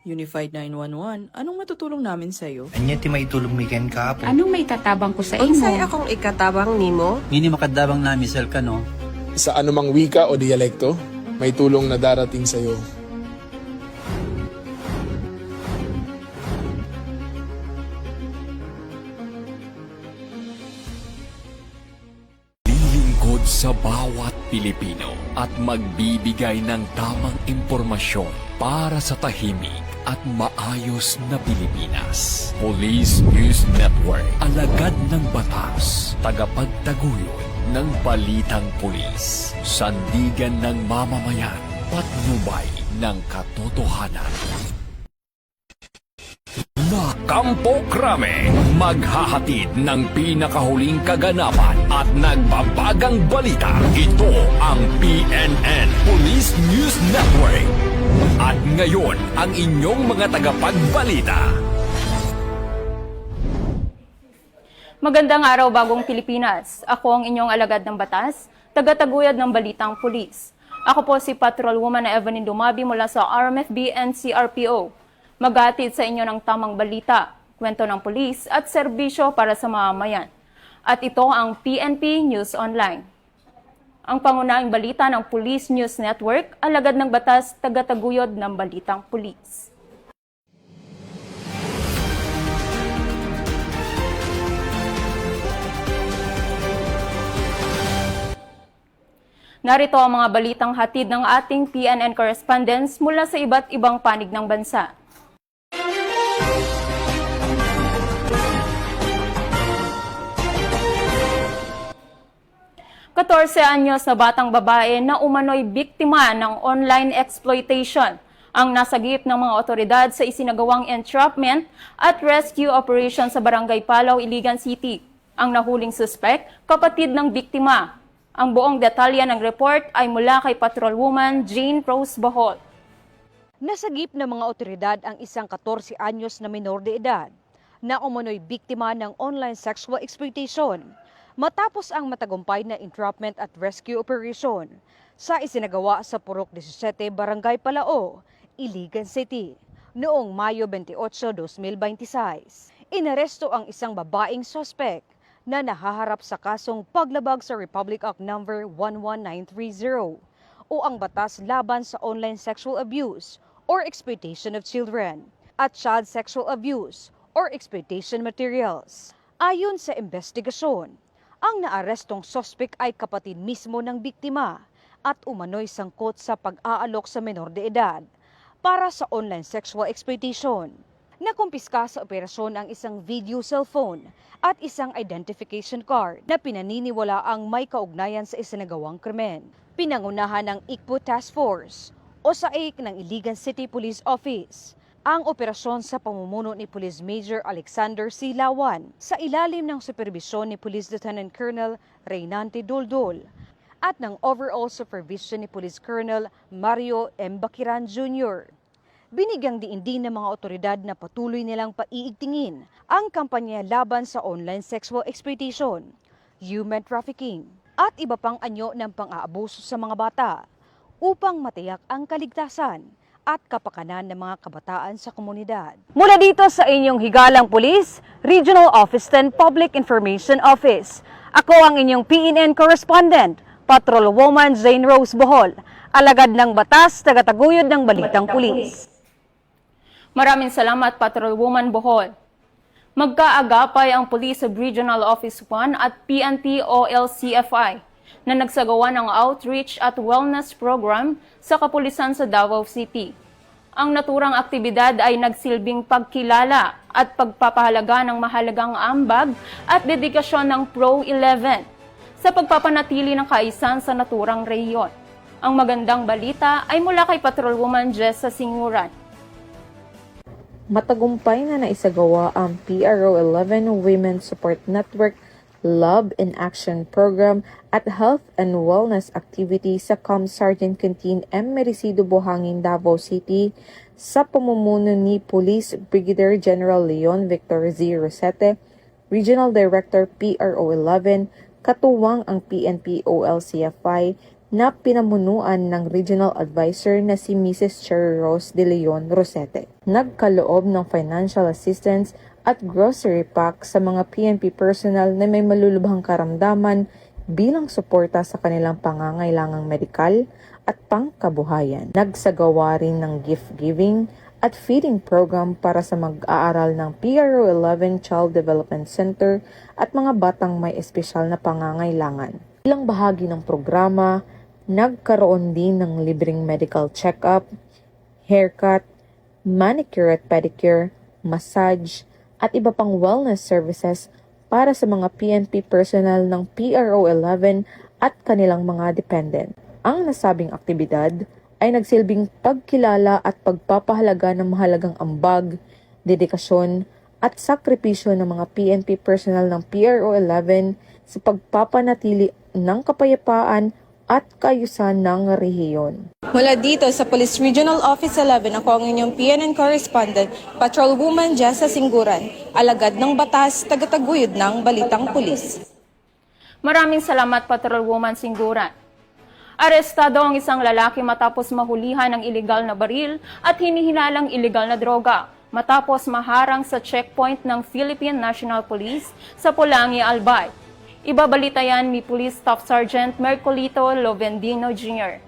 Unified 911, anong matutulong namin sa'yo? Anya ti maitulong mi ken kapo. Anong may tatabang ko sa imo? Unsay akong ikatabang nimo? Ngini makadabang na misal ka no. Sa anumang wika o dialekto, may tulong na darating sa iyo. Lilingkod sa bawat Pilipino at magbibigay ng tamang impormasyon para sa tahimik at maayos na Pilipinas. Police News Network, alagad ng batas, tagapagtaguyod ng balitang pulis, sandigan ng mamamayan, patnubay ng katotohanan. La Campo Crame, maghahatid ng pinakahuling kaganapan at nagbabagang balita. Ito ang PNN Police News Network. At ngayon, ang inyong mga tagapagbalita. Magandang araw, Bagong Pilipinas. Ako ang inyong alagad ng batas, tagataguyod ng balitang pulis. Ako po si Patrolwoman Evelyn Dumabi mula sa RMFB and CRPO. Maghatid sa inyo ng tamang balita, kwento ng pulis at serbisyo para sa mamamayan. At ito ang PNP News Online. Ang pangunahing balita ng Police News Network, alagad ng batas, tagataguyod ng balitang pulis. Narito ang mga balitang hatid ng ating PNN correspondents mula sa iba't ibang panig ng bansa. 14 anyos na batang babae na umano'y biktima ng online exploitation ang nasagip ng mga otoridad sa isinagawang entrapment at rescue operation sa Barangay Palaw, Iligan City. Ang nahuling suspect, kapatid ng biktima. Ang buong detalye ng report ay mula kay Patrolwoman Jane Rose Bohol. Nasagip ng mga otoridad ang isang 14 anyos na minor de edad na umano'y biktima ng online sexual exploitation matapos ang matagumpay na entrapment at rescue operation sa isinagawa sa Purok 17, Barangay Palao, Iligan City, noong Mayo 28, 2026. Inaresto ang isang babaeng suspect na nahaharap sa kasong paglabag sa Republic Act No. 11930 o ang batas laban sa online sexual abuse or exploitation of children at child sexual abuse or exploitation materials. Ayon sa investigasyon, ang naarestong suspect ay kapatid mismo ng biktima at umano'y sangkot sa pag-aalok sa menor de edad para sa online sexual exploitation. Nakumpiska sa operasyon ang isang video cellphone at isang identification card na pinaniniwala ang may kaugnayan sa isinagawang krimen. Pinangunahan ng ICPO Task Force o SAIC ng Iligan City Police Office ang operasyon sa pamumuno ni Police Major Alexander C. Lawan sa ilalim ng superbisyon ni Police Lieutenant Colonel Reynante Doldol at ng overall supervision ni Police Colonel Mario M. Bakiran Jr. Binigyang diin ng mga otoridad na patuloy nilang paiigtingin ang kampanya laban sa online sexual exploitation, human trafficking at iba pang anyo ng pang-aabuso sa mga bata upang matiyak ang kaligtasan at kapakanan ng mga kabataan sa komunidad. Mula dito sa inyong higalang pulis, Regional Office 10 Public Information Office. Ako ang inyong PNN correspondent, Patrolwoman Jane Rose Bohol, alagad ng batas, tagataguyod ng balitang pulis. Maraming salamat, Patrolwoman Bohol. Magkaagapay ang Police of Regional Office 1 at PNP OLCFI na nagsagawa ng outreach at wellness program sa kapulisan sa Davao City. Ang naturang aktibidad ay nagsilbing pagkilala at pagpapahalaga ng mahalagang ambag at dedikasyon ng Pro 11 sa pagpapanatili ng kaayusan sa naturang rehiyon. Ang magandang balita ay mula kay Patrolwoman Jessa Singuran. Matagumpay na naisagawa ang PRO 11 Women's Support Network Love in Action Program at Health and Wellness Activity sa Sergeant Canteen M. Mericido Buhangin, Davao City sa pamumuno ni Police Brigadier General Leon Victor Z. Rosete, Regional Director PRO 11, katuwang ang PNP OLCFI, na pinamunuan ng Regional Advisor na si Mrs. Cherry Rose de Leon Rosete. Nagkaloob ng financial assistance at grocery pack sa mga PNP personnel na may malulubhang karamdaman bilang suporta sa kanilang pangangailangang medikal at pangkabuhayan. Nagsagawa rin ng gift giving at feeding program para sa mag-aaral ng PRO 11 Child Development Center at mga batang may espesyal na pangangailangan. Bilang bahagi ng programa, nagkaroon din ng libreng medical check-up, haircut, manicure at pedicure, massage, at iba pang wellness services para sa mga PNP personnel ng PRO 11 at kanilang mga dependent. Ang nasabing aktibidad ay nagsilbing pagkilala at pagpapahalaga ng mahalagang ambag, dedikasyon at sakripisyo ng mga PNP personnel ng PRO 11 sa pagpapanatili ng kapayapaan at kaayusan ng rehiyon. Mula dito sa Police Regional Office 11, ako ang inyong PNN correspondent, Patrolwoman Jessa Singguran, alagad ng batas, tagataguyod ng Balitang Pulis. Maraming salamat, Patrolwoman Singguran. Arestado ang isang lalaki matapos mahulihan ng iligal na baril at hinihinalang iligal na droga matapos maharang sa checkpoint ng Philippine National Police sa Pulangi, Albay. Ibabalita yan ni Police Staff Sergeant Mercolito Lovendino Jr.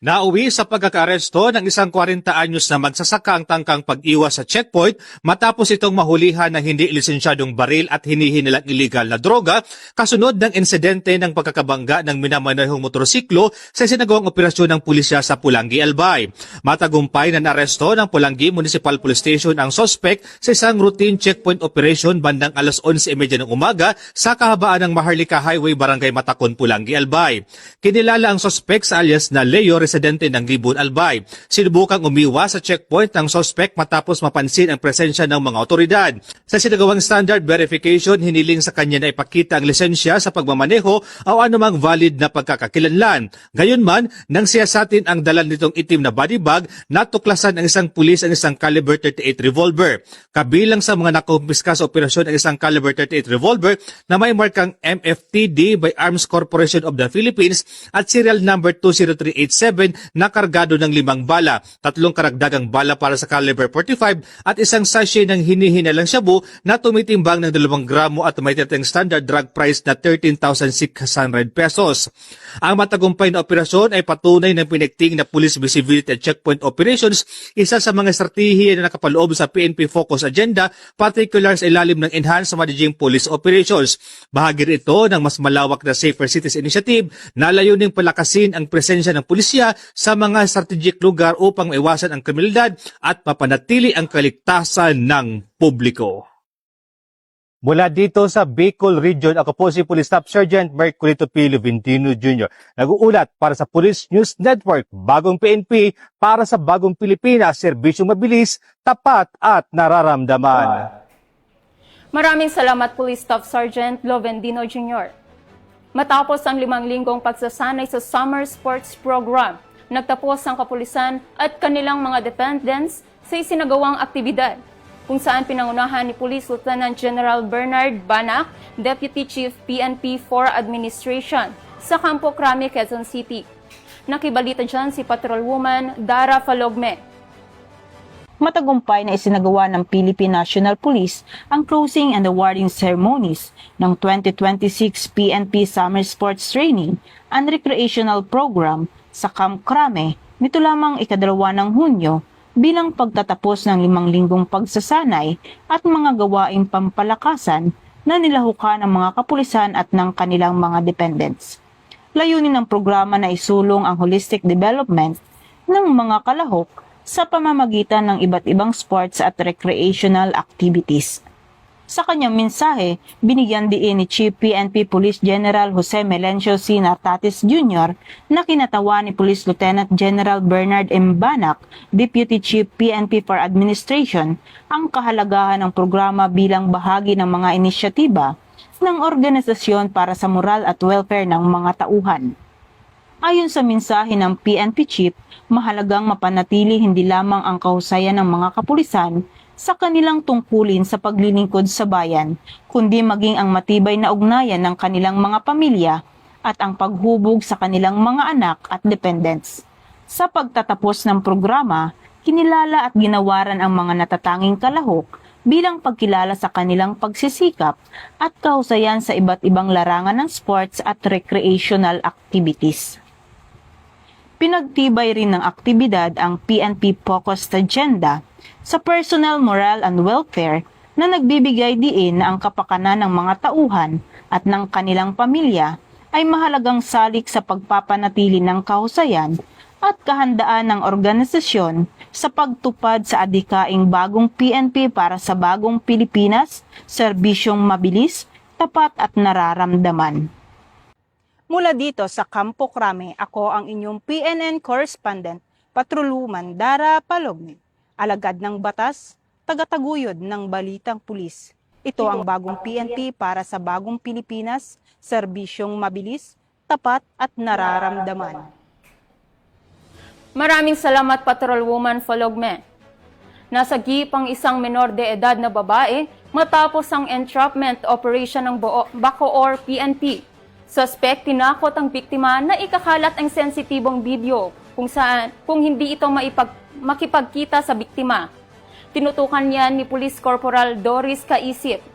Nauwi sa pagkakaaresto ng isang 40 anyos na magsasaka ang tangkang pag-iwas sa checkpoint matapos itong mahulihan ng hindi lisensyadong baril at hinihinilang iligal na droga kasunod ng insidente ng pagkakabangga ng minamanehong motorsiklo sa sinagawang operasyon ng pulisya sa Pulangi, Albay. Matagumpay na naresto ng Pulangi Municipal Police Station ang sospek sa isang routine checkpoint operation bandang alas 11:30 ng umaga sa kahabaan ng Maharlika Highway, Barangay Matakon, Pulangi, Albay. Kinilala ang sospek sa alias na Leo, residente ng Libon, Albay. Sinubukang umiwas sa checkpoint ng sospek matapos mapansin ang presensya ng mga otoridad. Sa sinagawang standard verification, hiniling sa kanya na ipakita ang lisensya sa pagmamaneho o anumang valid na pagkakakilanlan. Gayunman, nang siyasatin ang dalan nitong itim na body bag, natuklasan ng isang pulis ang isang caliber 38 revolver. Kabilang sa mga nakumpiska sa operasyon ang isang caliber 38 revolver na may markang MFTD by Arms Corporation of the Philippines at serial number 20387 na kargado ng 5 bala, 3 karagdagang bala para sa caliber 45 at isang sachet ng hinihinalang shabu na tumitimbang ng 2 gramo at may tinatayang standard drug price na 13,600 pesos. Ang matagumpay na operasyon ay patunay ng pinigting na police visibility at checkpoint operations, isa sa mga estratehiya na nakapaloob sa PNP Focus Agenda, particular sa ilalim ng Enhanced Managing Police Operations. Bahagi rin ito ng mas malawak na Safer Cities Initiative na layuning palakasin ang presensya ng pulisya sa mga strategic lugar upang maiwasan ang kriminalidad at mapanatili ang kaligtasan ng publiko. Mula dito sa Bicol Region, ako po si Police Staff Sergeant Mercolito P. Lovendino Jr. Nag-uulat para sa Police News Network, Bagong PNP, para sa Bagong Pilipinas, serbisyong mabilis, tapat at nararamdaman. Maraming salamat, Police Staff Sergeant Lovendino Jr. Matapos ang 5 linggong pagsasanay sa Summer Sports Program, nagtapos ang kapulisan at kanilang mga dependents sa isinagawang aktibidad, kung saan pinangunahan ni Police Lieutenant General Bernard Banac, Deputy Chief PNP 4 Administration, sa Campo Crame, Quezon City. Nakibalita dyan si Patrolwoman Dara Falogme. Matagumpay na isinagawa ng Philippine National Police ang closing and awarding ceremonies ng 2026 PNP Summer Sports Training and Recreational Program sa Camp Crame nito lamang ika-2 ng Hunyo bilang pagtatapos ng 5 linggong pagsasanay at mga gawaing pampalakasan na nilahukan ng mga kapulisan at ng kanilang mga dependents. Layunin ng programa na isulong ang holistic development ng mga kalahok sa pamamagitan ng iba't ibang sports at recreational activities. Sa kanyang mensahe, binigyan diin ni Chief PNP Police General Jose Melencio C. Nartatis Jr. na kinatawa ni Police Lieutenant General Bernard M. Banac, Deputy Chief PNP for Administration, ang kahalagahan ng programa bilang bahagi ng mga inisyatiba ng organisasyon para sa moral at welfare ng mga tauhan. Ayon sa mensahe ng PNP Chief, mahalagang mapanatili hindi lamang ang kahusayan ng mga kapulisan sa kanilang tungkulin sa paglilingkod sa bayan, kundi maging ang matibay na ugnayan ng kanilang mga pamilya at ang paghubog sa kanilang mga anak at dependents. Sa pagtatapos ng programa, kinilala at ginawaran ang mga natatanging kalahok bilang pagkilala sa kanilang pagsisikap at kahusayan sa iba't ibang larangan ng sports at recreational activities. Pinagtibay rin ng aktibidad ang PNP Focused Agenda sa personal morale and welfare na nagbibigay diin na ang kapakanan ng mga tauhan at ng kanilang pamilya ay mahalagang salik sa pagpapanatili ng kahusayan at kahandaan ng organisasyon sa pagtupad sa adhikaing bagong PNP para sa bagong Pilipinas, serbisyong mabilis, tapat at nararamdaman. Mula dito sa Campo Crame, ako ang inyong PNN correspondent, Patrolwoman Dara Palogni, alagad ng batas, tagataguyod ng balitang pulis. Ito ang bagong PNP para sa bagong Pilipinas, serbisyong mabilis, tapat at nararamdaman. Maraming salamat, Patrolwoman Falogme. Nasagip ang isang menor de edad na babae matapos ang entrapment operation ng Bacoor PNP. Suspect tinakot ang biktima na ikakalat ang sensitibong video kung hindi ito makipagkita sa biktima. Tinutukan yan ni Police Corporal Doris Kaisip.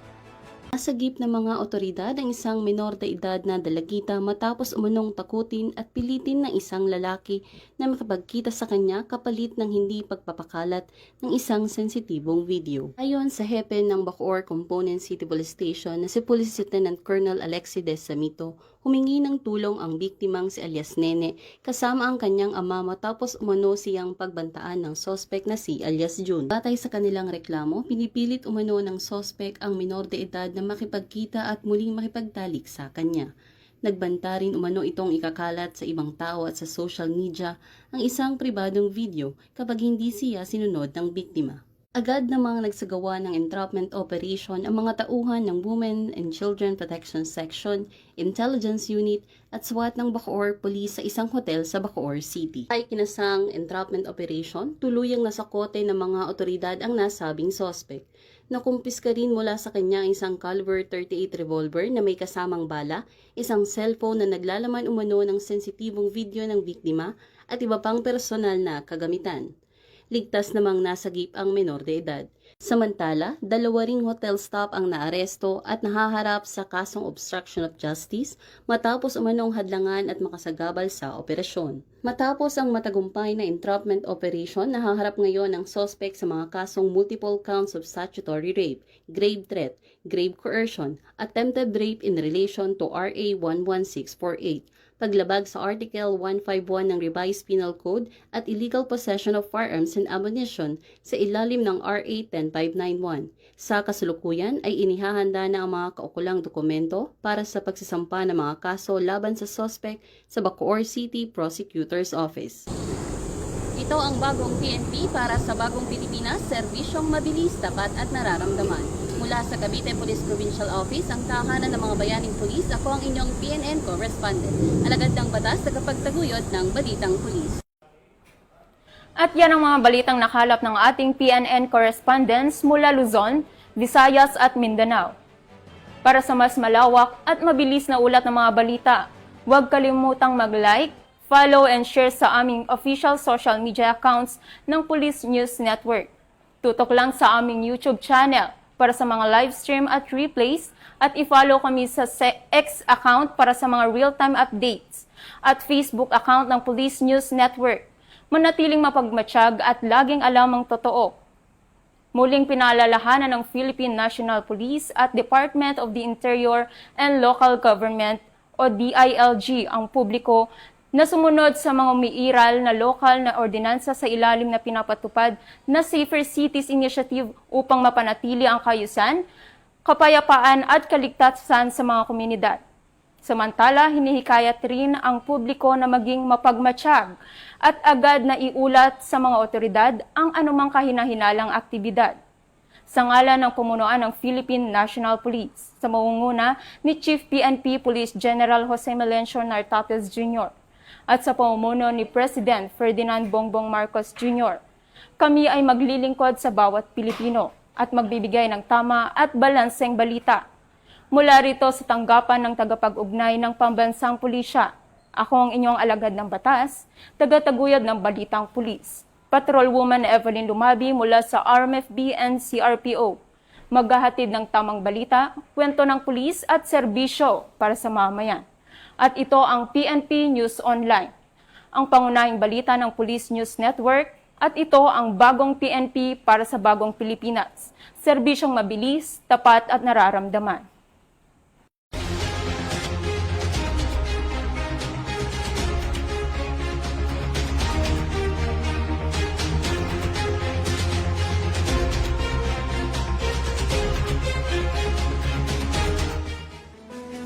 Nasagip ng mga otoridad ang isang menor de edad na dalagita matapos umunong takutin at pilitin ng isang lalaki na makapagkita sa kanya kapalit ng hindi pagpapakalat ng isang sensitibong video. Ayon sa hepe ng Bacoor Component City Police Station na si Police Lieutenant Colonel Alexides Samito, humingi ng tulong ang biktimang si alias Nene kasama ang kanyang ama matapos umano siyang pagbantaan ng sospek na si alias June. Batay sa kanilang reklamo, pinipilit umano ng sospek ang menor de edad na makipagkita at muling makipagtalik sa kanya. Nagbanta rin umano itong ikakalat sa ibang tao at sa social media ang isang pribadong video kapag hindi siya sinunod ng biktima. Agad namang nagsagawa ng entrapment operation ang mga tauhan ng Women and Children Protection Section, Intelligence Unit at SWAT ng Bacoor Police sa isang hotel sa Bacoor City. Ay kinasang entrapment operation, tuluyang nasakote ng mga otoridad ang nasabing sospek. Nakumpiska rin mula sa kanya isang caliber .38 revolver na may kasamang bala, isang cellphone na naglalaman umano ng sensitibong video ng biktima at iba pang personal na kagamitan. Ligtas namang nasagip ang menor de edad. Samantala, 2 ring hotel staff ang naaresto at nahaharap sa kasong obstruction of justice matapos umanong hadlangan at makasagabal sa operasyon. Matapos ang matagumpay na entrapment operation, nahaharap ngayon ang suspect sa mga kasong multiple counts of statutory rape, grave threat, grave coercion, attempted rape in relation to RA 11648. Paglabag sa Article 151 ng Revised Penal Code at illegal possession of firearms and ammunition sa ilalim ng RA 10591. Sa kasalukuyan ay inihahanda na ang mga kaukulang dokumento para sa pagsasampa ng mga kaso laban sa suspect sa Bacoor City Prosecutor's Office. Ito ang bagong PNP para sa bagong Pilipinas, serbisyong mabilis, tapat at nararamdaman. Mula sa Cavite Police Provincial Office, ang tahanan ng mga bayaning pulis, ako ang inyong PNN correspondent. Alagad ng batas, tagapagtaguyod ng balitang pulis. At yan ang mga balitang nakalap ng ating PNN correspondents mula Luzon, Visayas at Mindanao. Para sa mas malawak at mabilis na ulat ng mga balita, huwag kalimutang mag-like, follow and share sa aming official social media accounts ng Police News Network. Tutok lang sa aming YouTube channel para sa mga live stream at replays at i-follow kami sa X account para sa mga real-time updates at Facebook account ng Police News Network. Manatiling mapagmatsyag at laging alam ang totoo. Muling pinaalalahanan ng Philippine National Police at Department of the Interior and Local Government o DILG ang publiko na sumunod sa mga umiiral na lokal na ordinansa sa ilalim na pinapatupad na Safer Cities Initiative upang mapanatili ang kaayusan, kapayapaan at kaligtasan sa mga komunidad. Samantala, hinihikayat rin ang publiko na maging mapagmatsyag at agad na iulat sa mga otoridad ang anumang kahinahinalang aktibidad. Sa ngalan ng pamunuan ng Philippine National Police, sa mangunguna ni Chief PNP Police General Jose Melencio Nartates Jr., at sa pamumuno ni President Ferdinand Bongbong Marcos Jr., kami ay maglilingkod sa bawat Pilipino at magbibigay ng tama at balanseng balita. Mula rito sa tanggapan ng tagapag-ugnay ng Pambansang Pulisya, ako ang inyong alagad ng batas, tagataguyod ng Balitang Pulis, Patrolwoman Evelyn Lumabi mula sa RMFB and CRPO. Maghahatid ng tamang balita, kwento ng pulis at serbisyo para sa mamayan. At ito ang PNP News Online, ang pangunahing balita ng Police News Network, at ito ang bagong PNP para sa bagong Pilipinas. Serbisyong mabilis, tapat at nararamdaman.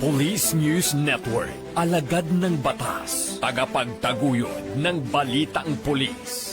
Police News Network, alagad ng batas, tagapagtaguyod ng balitang pulis.